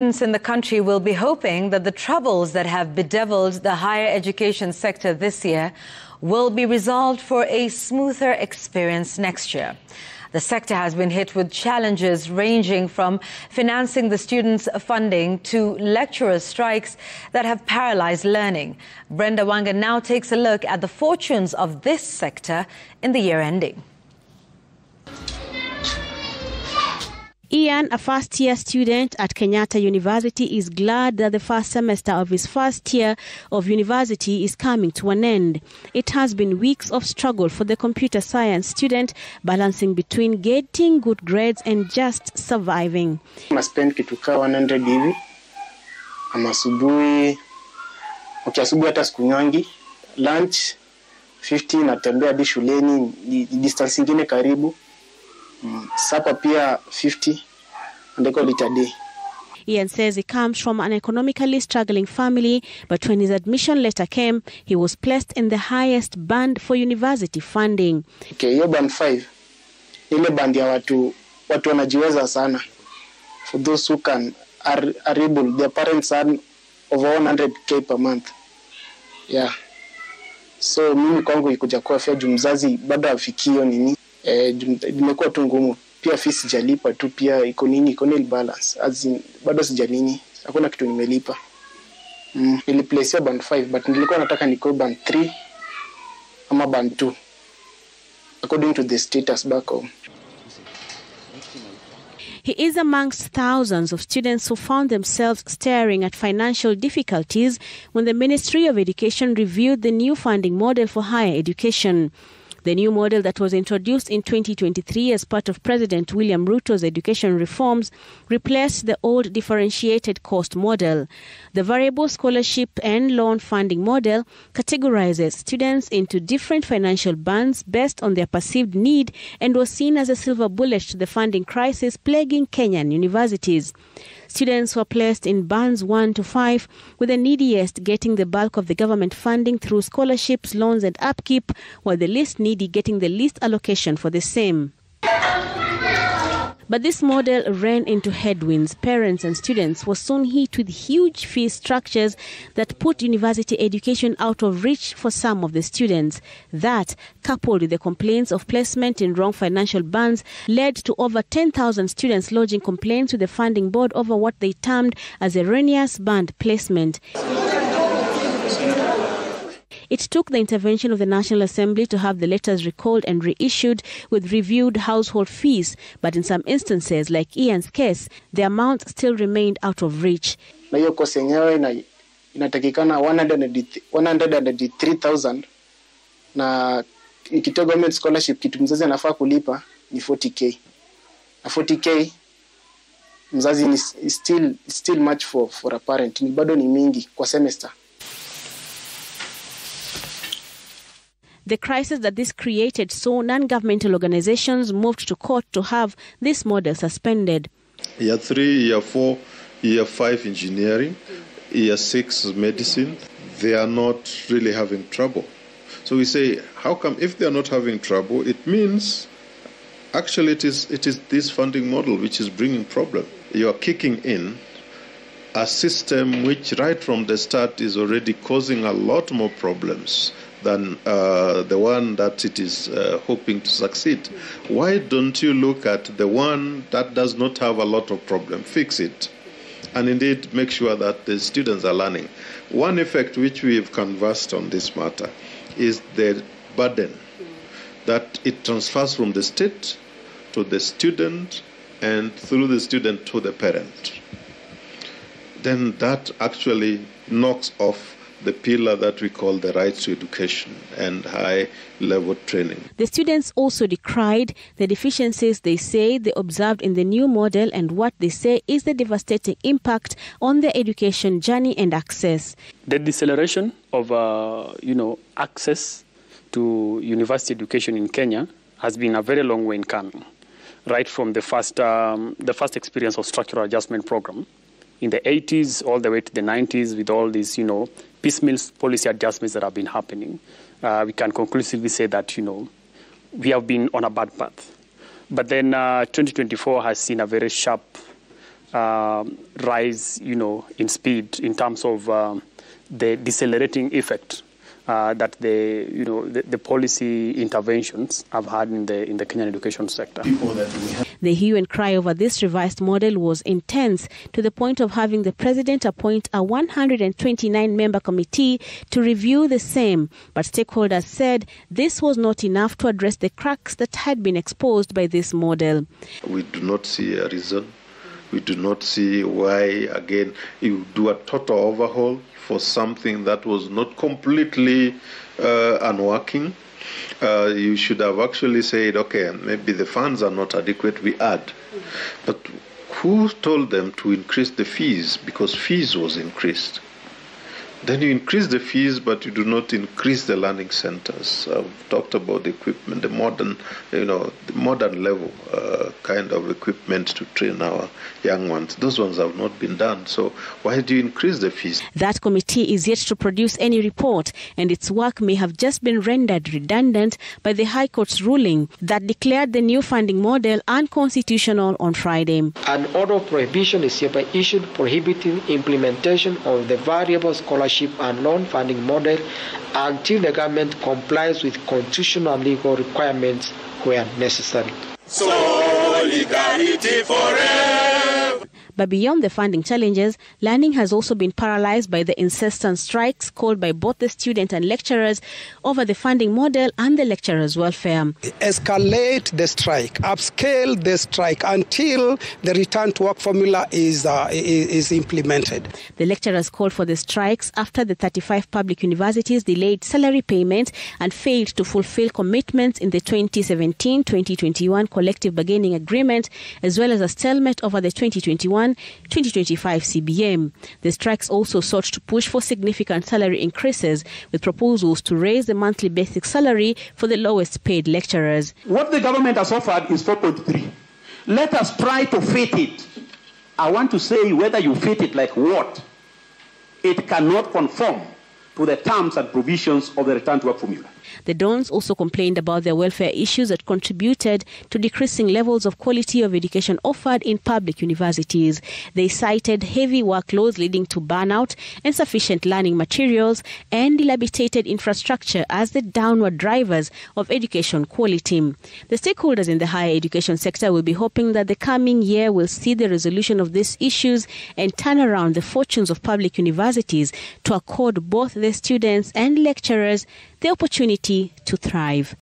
Students in the country will be hoping that the troubles that have bedeviled the higher education sector this year will be resolved for a smoother experience next year. The sector has been hit with challenges ranging from financing the students' funding to lecturer strikes that have paralyzed learning. Brenda Wanga now takes a look at the fortunes of this sector in the year ending. Ian, a first-year student at Kenyatta University, is glad that the first semester of his first year of university is coming to an end. It has been weeks of struggle for the computer science student, balancing between getting good grades and just surviving. I spend kituka 100 hivi. Asubuhi hata sikunywangi. Lunch 50 natembea hadi shuleni, distance ingine karibu. Supper pia 50 and they call it a day. Ian says he comes from an economically struggling family, but when his admission letter came, he was placed in the highest band for university funding. Okay, hiyo band 5. Ile band ya watu wanajiweza sana. For those who are able, their parents earn over 100k per month. Yeah. So mimi kwangu ikuja kwa afya mzazi bado afikio nini. Nimekuwa tu ngumu pia fees sijalipa tu pia iko balance bado sijanini hakuna kitu nimelipa. Niliplace band 5 but nilikuwa nataka niko band 3 ama band 2 according to the status back home. He is amongst thousands of students who found themselves staring at financial difficulties when the Ministry of Education reviewed the new funding model for higher education. The new model that was introduced in 2023 as part of President William Ruto's education reforms replaced the old differentiated cost model. The variable scholarship and loan funding model categorizes students into different financial bands based on their perceived need and was seen as a silver bullet to the funding crisis plaguing Kenyan universities. Students were placed in bands 1 to 5, with the neediest getting the bulk of the government funding through scholarships, loans and upkeep, while the least needy getting the least allocation for the same. But this model ran into headwinds. Parents and students were soon hit with huge fee structures that put university education out of reach for some of the students. That, coupled with the complaints of placement in wrong financial bands, led to over 10,000 students lodging complaints with the funding board over what they termed as erroneous band placement. It took the intervention of the National Assembly to have the letters recalled and reissued with reviewed household fees, but in some instances, like Ian's case, the amount still remained out of reach. Na hiyo kosi yenyewe inatakikana 103,000 na ikitoa government scholarship kitu mzazi anafaa kulipa ni 40k. Na 40k mzazi is still much for a parent. Ni bado ni mingi kwa semester. The crisis that this created saw non-governmental organizations moved to court to have this model suspended. Year 3, Year 4, Year 5 engineering, Year 6 medicine, they are not really having trouble. So we say, how come if they are not having trouble, it means actually it is this funding model which is bringing problem. You are kicking in a system which right from the start is already causing a lot more problems than the one that it is hoping to succeed. Why don't you look at the one that does not have a lot of problem, fix it, and indeed make sure that the students are learning? One effect which we have conversed on this matter is the burden that it transfers from the state to the student and through the student to the parent. Then that actually knocks off the pillar that we call the right to education and high-level training. The students also decried the deficiencies they say they observed in the new model and what they say is the devastating impact on their education journey and access. The deceleration of access to university education in Kenya has been a very long way in coming, right from the first experience of structural adjustment program in the 80s all the way to the 90s with all these, piecemeal policy adjustments that have been happening. We can conclusively say that, we have been on a bad path. But then 2024 has seen a very sharp rise, in speed in terms of the decelerating effect that the policy interventions have had in the Kenyan education sector. The hue and cry over this revised model was intense, to the point of having the president appoint a 129-member committee to review the same. But stakeholders said this was not enough to address the cracks that had been exposed by this model. We do not see a reason. We do not see why, again, you do a total overhaul for something that was not completely unworking. You should have actually said, okay, maybe the funds are not adequate, we add. But who told them to increase the fees? Because fees was increased. Then you increase the fees, but you do not increase the learning centers. I've talked about the equipment, the modern level kind of equipment to train our young ones. Those ones have not been done. So why do you increase the fees? That committee is yet to produce any report, and its work may have just been rendered redundant by the High Court's ruling that declared the new funding model unconstitutional on Friday. An order of prohibition is hereby issued prohibiting implementation of the variable scholarship and loan funding model until the government complies with constitutional and legal requirements where necessary. Solidarity forever! But beyond the funding challenges, learning has also been paralyzed by the incessant strikes called by both the students and lecturers over the funding model and the lecturers' welfare. Escalate the strike, upscale the strike until the return to work formula is implemented. The lecturers called for the strikes after the 35 public universities delayed salary payments and failed to fulfill commitments in the 2017-2021 collective bargaining agreement, as well as a stalemate over the 2021-2025 CBM. The strikes also sought to push for significant salary increases, with proposals to raise the monthly basic salary for the lowest paid lecturers. What the government has offered is 4.3. Let us try to fit it. I want to say whether you fit it like what. It cannot conform to the terms and provisions of the return to work formula. The Dons also complained about their welfare issues that contributed to decreasing levels of quality of education offered in public universities. They cited heavy workloads leading to burnout, insufficient learning materials, and dilapidated infrastructure as the downward drivers of education quality. The stakeholders in the higher education sector will be hoping that the coming year will see the resolution of these issues and turn around the fortunes of public universities to accord both the students and lecturers the opportunity to thrive.